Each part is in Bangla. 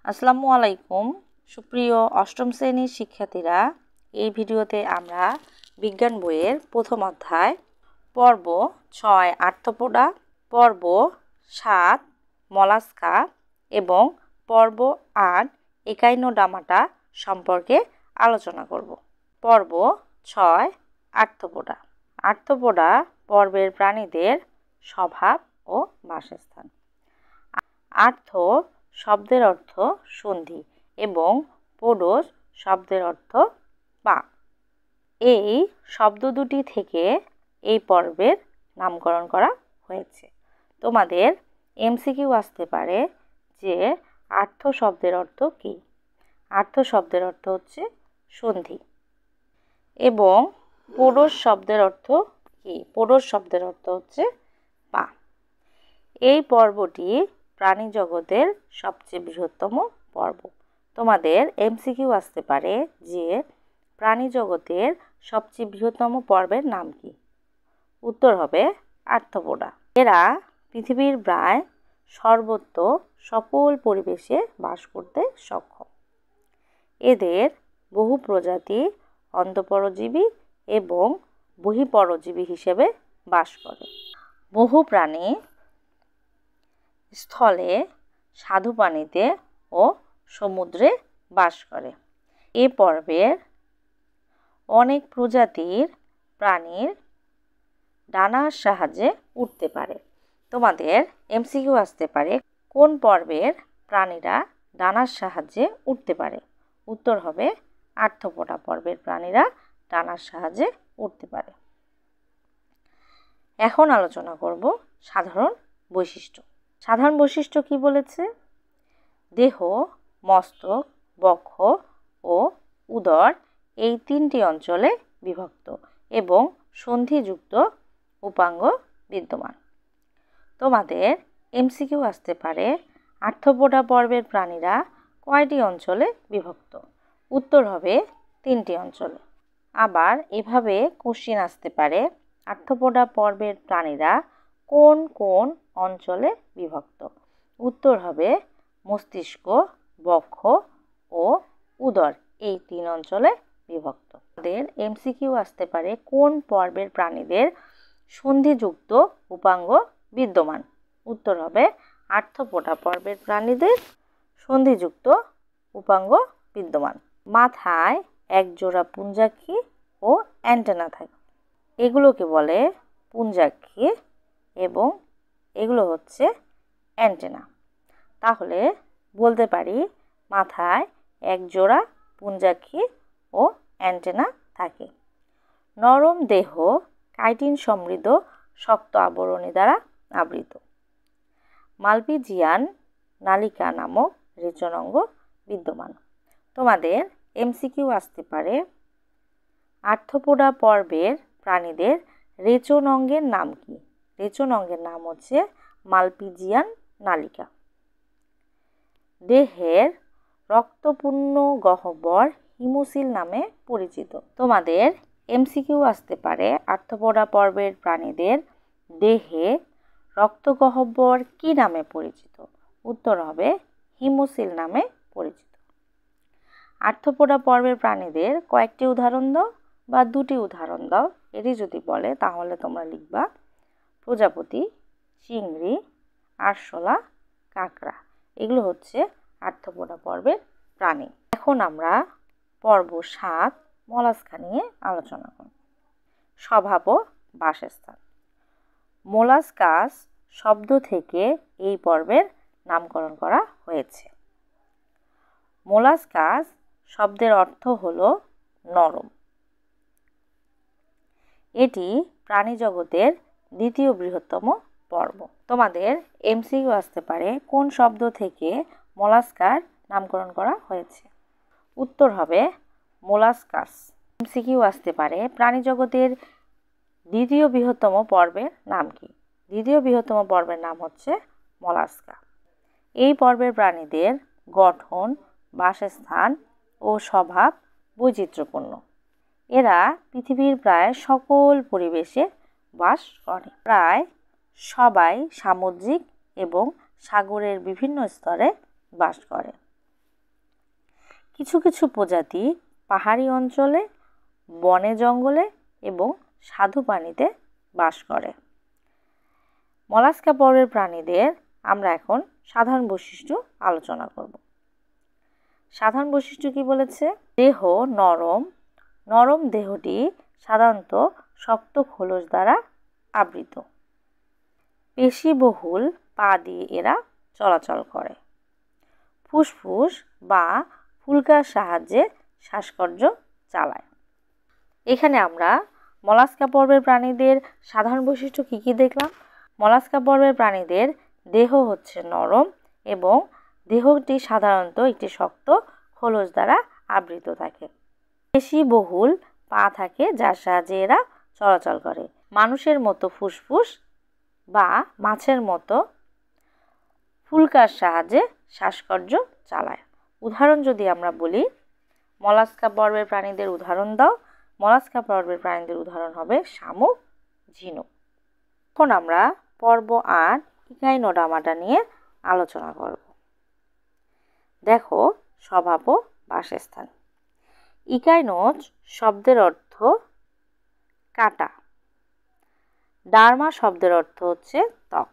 আসসালামু আলাইকুম সুপ্রিয় অষ্টম শ্রেণীর শিক্ষার্থীরা, এই ভিডিওতে আমরা বিজ্ঞান বইয়ের প্রথম অধ্যায় পর্ব 6 আর্থ্রোপোডা, পর্ব 7 মলাস্কা এবং পর্ব 8 একাইনোডার্মাটা সম্পর্কে আলোচনা করব। পর্ব 6 আর্থ্রোপোডা। আর্থ্রোপোডা পর্বের প্রাণীদের স্বভাব ও বাসস্থান। আর্থ্রো শব্দের অর্থ সন্ধি এবং পোডোস শব্দের অর্থ পা। এই শব্দ দুটি থেকে এই পর্বের নামকরণ করা হয়েছে। তোমাদের এমসিকিউ আসতে পারে যে আর্থ্রো শব্দের অর্থ কী। আর্থ্রো শব্দের অর্থ হচ্ছে সন্ধি এবং পোডোস শব্দের অর্থ কী? পোডোস শব্দের অর্থ হচ্ছে পা। এই পর্বটি প্রাণী জগতের সবচেয়ে বৃহত্তম পর্ব। তোমাদের এমসিকিউ আসতে পারে যে প্রাণী জগতের সবচেয়ে বৃহত্তম পর্বের নাম কি? উত্তর হবে আর্থ্রোপোডা। এরা পৃথিবীর প্রায় সর্বত্র সকল পরিবেশে বাস করতে সক্ষম। এদের বহু প্রজাতি অন্তঃপরজীবী এবং বহিঃপরজীবী হিসেবে বাস করে। বহু প্রাণী স্থলে, স্বাদু পানিতে ও সমুদ্রে বাস করে। এ পর্বের অনেক প্রজাতির প্রাণীর ডানার সাহায্যে উঠতে পারে। তোমাদের এমসিকিউ আসতে পারে কোন পর্বের প্রাণীরা ডানার সাহায্যে উঠতে পারে? উত্তর হবে আর্থ্রোপোডা পর্বের প্রাণীরা ডানার সাহায্যে উঠতে পারে। এখন আলোচনা করব সাধারণ বৈশিষ্ট্য। সাধারণ বৈশিষ্ট্য কি বলেছে? দেহ, মস্তক, বক্ষ ও উদর এই তিনটি অঞ্চলে বিভক্ত এবং সন্ধিযুক্ত উপাঙ্গ বিদ্যমান। তোমাদের এমসিকিউ আসতে পারে আর্থ্রোপোডা পর্বের প্রাণীরা কয়টি অঞ্চলে বিভক্ত? উত্তর হবে 3টি অঞ্চলে। আবার এভাবে কোশ্চেন আসতে পারে আর্থ্রোপোডা পর্বের প্রাণীরা কোন কোন অঞ্চলে বিভক্ত? উত্তর হবে মস্তিষ্ক, বক্ষ ও উদর এই 3 অঞ্চলে বিভক্ত। আমাদের এমসিকিউ আসতে পারে কোন পর্বের প্রাণীদের সন্ধিযুক্ত উপাঙ্গ বিদ্যমান? উত্তর হবে আর্থ্রোপোডা পর্বের প্রাণীদের সন্ধিযুক্ত উপাঙ্গ বিদ্যমান। মাথায় একজোড়া পুঞ্জাক্ষী ও অ্যান্টেনা থাকে। এগুলোকে বলে পুঞ্জাক্ষী এবং এগুলো হচ্ছে অ্যান্টেনা। তাহলে বলতে পারি মাথায় একজোড়া পুঞ্জাক্ষী ও অ্যান্টেনা থাকে। নরম দেহ কাইটিন সমৃদ্ধ শক্ত আবরণী দ্বারা আবৃত। মালপিজিয়ান নালিকা নামক রেচনাঙ্গ বিদ্যমান। তোমাদের এমসিকিউ আসতে পারে আর্থ্রোপোডা পর্বের প্রাণীদের রেচন অঙ্গের নাম কি? রেচন অঙ্গের নাম হচ্ছে মালপিজিয়ান নালিকা। দেহের রক্তপূর্ণ গহ্বর হিমোসিল নামে পরিচিত। তোমাদের এমসিকিউ আসতে পারে আর্থ্রোপোডা পর্বের প্রাণীদের দেহে রক্তগহ্বর কি নামে পরিচিত? উত্তর হবে হিমোসিল নামে পরিচিত। আর্থ্রোপোডা পর্বের প্রাণীদের কয়েকটি উদাহরণ দাও বা 2টি উদাহরণ দাও। এটি যদি বলে তাহলে তোমরা লিখবা প্রজাপতি, চিংড়ি, আরশোলা, কাঁকড়া। এগুলো হচ্ছে আর্থ্রোপোডা পর্বের প্রাণী। এখন আমরা পর্ব 7 মলাস্কা নিয়ে আলোচনা করব। স্বভাব ও বাসস্থান। মোলাস্কাস শব্দ থেকে এই পর্বের নামকরণ করা হয়েছে। মোলাস্কাস শব্দের অর্থ হলো নরম। এটি প্রাণী জগতের দ্বিতীয় বৃহত্তম পর্ব। তোমাদের এমসিকিউ আসতে পারে কোন শব্দ থেকে মোলাস্কার নামকরণ করা হয়েছে? উত্তর হবে মোলাস্কাস। এমসিকিউ আসতে পারে প্রাণী জগতের দ্বিতীয় বৃহত্তম পর্বের নাম কি? দ্বিতীয় বৃহত্তম পর্বের নাম হচ্ছে মলাস্কা। এই পর্বের প্রাণীদের গঠন, বাসস্থান ও স্বভাব বৈচিত্র্যপূর্ণ। এরা পৃথিবীর প্রায় সকল পরিবেশে বাস করে। প্রায় সবাই সামুদ্রিক এবং সাগরের বিভিন্ন স্তরে বাস করে। কিছু কিছু প্রজাতি পাহাড়ি অঞ্চলে, বনে জঙ্গলে এবং স্বাদু পানিতে বাস করে। মলাস্কা পর্বের প্রাণীদের আমরা এখন সাধারণ বৈশিষ্ট্য আলোচনা করব। সাধারণ বৈশিষ্ট্য কি বলেছে? দেহ নরম। নরম দেহটি সাধারণত শক্ত খোলস দ্বারা আবৃত। পেশিবহুল পা দিয়ে এরা চলাচল করে। ফুসফুস বা ফুলকার সাহায্যে শ্বাসকর্য চালায়। এখানে আমরা মলাস্কা পর্বের প্রাণীদের সাধারণ বৈশিষ্ট্য কি কি দেখলাম? মলাস্কা পর্বের প্রাণীদের দেহ হচ্ছে নরম এবং দেহটি সাধারণত একটি শক্ত খোলস দ্বারা আবৃত থাকে। পেশিবহুল পা থাকে যার সাহায্যে এরা চলাচল করে। মানুষের মতো ফুসফুস বা মাছের মতো ফুলকার সাহায্যে শ্বাসকর্য চালায়। উদাহরণ যদি আমরা বলি, মলাস্কা পর্বের প্রাণীদের উদাহরণ দাও। মলাস্কা পর্বের প্রাণীদের উদাহরণ হবে শামুক, ঝিনুক। এখন আমরা পর্ব 8 ইকাইনোডার্মাটা নিয়ে আলোচনা করব। দেখো, স্বভাব ও বাসস্থান। ইকাইনোজ শব্দের অর্থ কাটা। ডার্মা শব্দের অর্থ হচ্ছে ত্বক।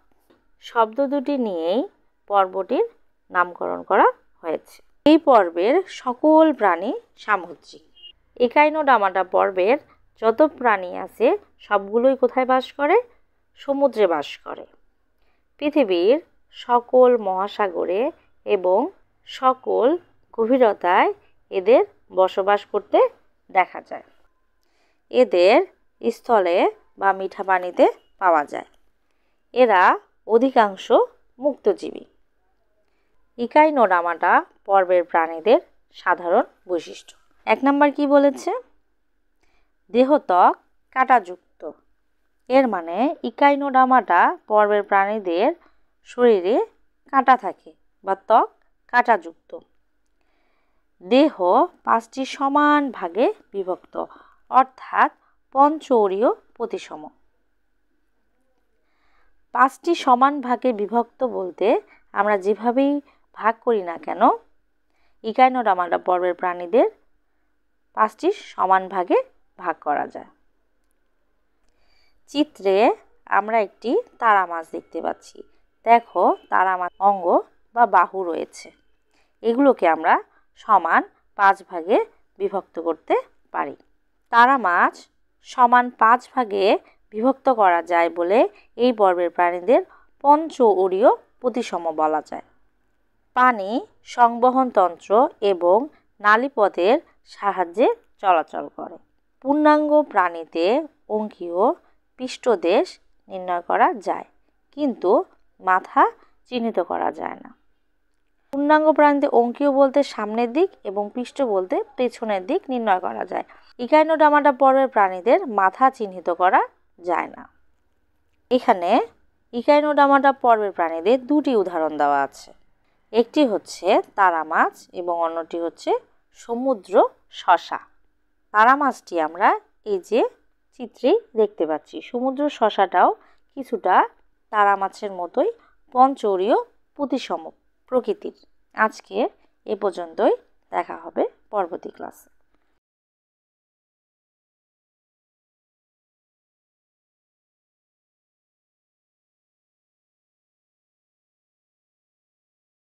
শব্দ দুটি নিয়েই পর্বটির নামকরণ করা হয়েছে। এই পর্বের সকল প্রাণী সামুদ্রিক। ইকাইনোডার্মাটা পর্বের যত প্রাণী আছে সবগুলোই কোথায় বাস করে? সমুদ্রে বাস করে। পৃথিবীর সকল মহাসাগরে এবং সকল গভীরতায় এদের বসবাস করতে দেখা যায়। এদের স্থলে বা মিঠা পানিতে পাওয়া যায়। এরা অধিকাংশ মুক্তজীবী। ইকাইনোডার্মাটা পর্বের প্রাণীদের সাধারণ বৈশিষ্ট্য। 1 নম্বর কি বলেছে? দেহত্বক কাঁটাযুক্ত। এর মানে ইকাইনোডার্মাটা পর্বের প্রাণীদের শরীরে কাঁটা থাকে বা ত্বক কাঁটাযুক্ত। দেহ 5টি সমান ভাগে বিভক্ত, অর্থাৎ পঞ্চৌরীয় প্রতিসম। 5টি সমান ভাগে বিভক্ত বলতে আমরা যেভাবেই ভাগ করি না কেন, ইকাইনোডার্মাটা পর্বের প্রাণীদের 5টি সমান ভাগে ভাগ করা যায়। চিত্রে আমরা একটি তারা মাছ দেখতে পাচ্ছি। দেখো, তারা মাছ অঙ্গ বা বাহু রয়েছে। এগুলোকে আমরা সমান 5 ভাগে বিভক্ত করতে পারি। তারা মাছ সমান 5 ভাগে বিভক্ত করা যায় বলে এই পর্বের প্রাণীদের পঞ্চৌরীয় প্রতিসম বলা যায়। পানি সংবহন তন্ত্র এবং নালীপথের সাহায্যে চলাচল করে। পূর্ণাঙ্গ প্রাণীতে অঙ্কীয় পৃষ্ঠদেশ নির্ণয় করা যায়, কিন্তু মাথা চিহ্নিত করা যায় না। পূর্ণাঙ্গ প্রাণীতে অঙ্কীয় বলতে সামনের দিক এবং পৃষ্ঠ বলতে পেছনের দিক নির্ণয় করা যায়। ইকাইনোডার্মাটা পর্বের প্রাণীদের মাথা চিহ্নিত করা যায় না। এখানে ইকাইনোডার্মাটা পর্বের প্রাণীদের 2টি উদাহরণ দেওয়া আছে। একটি হচ্ছে তারা মাছ এবং অন্যটি হচ্ছে সমুদ্র শসা। তারা মাছটি আমরা এই যে চিত্রেই দেখতে পাচ্ছি। সমুদ্র শসাটাও কিছুটা তারা মাছের মতোই পঞ্চৌরীয় প্রতিসম প্রকৃতির। আজকে এ পর্যন্তই, দেখা হবে পরবর্তী ক্লাসে।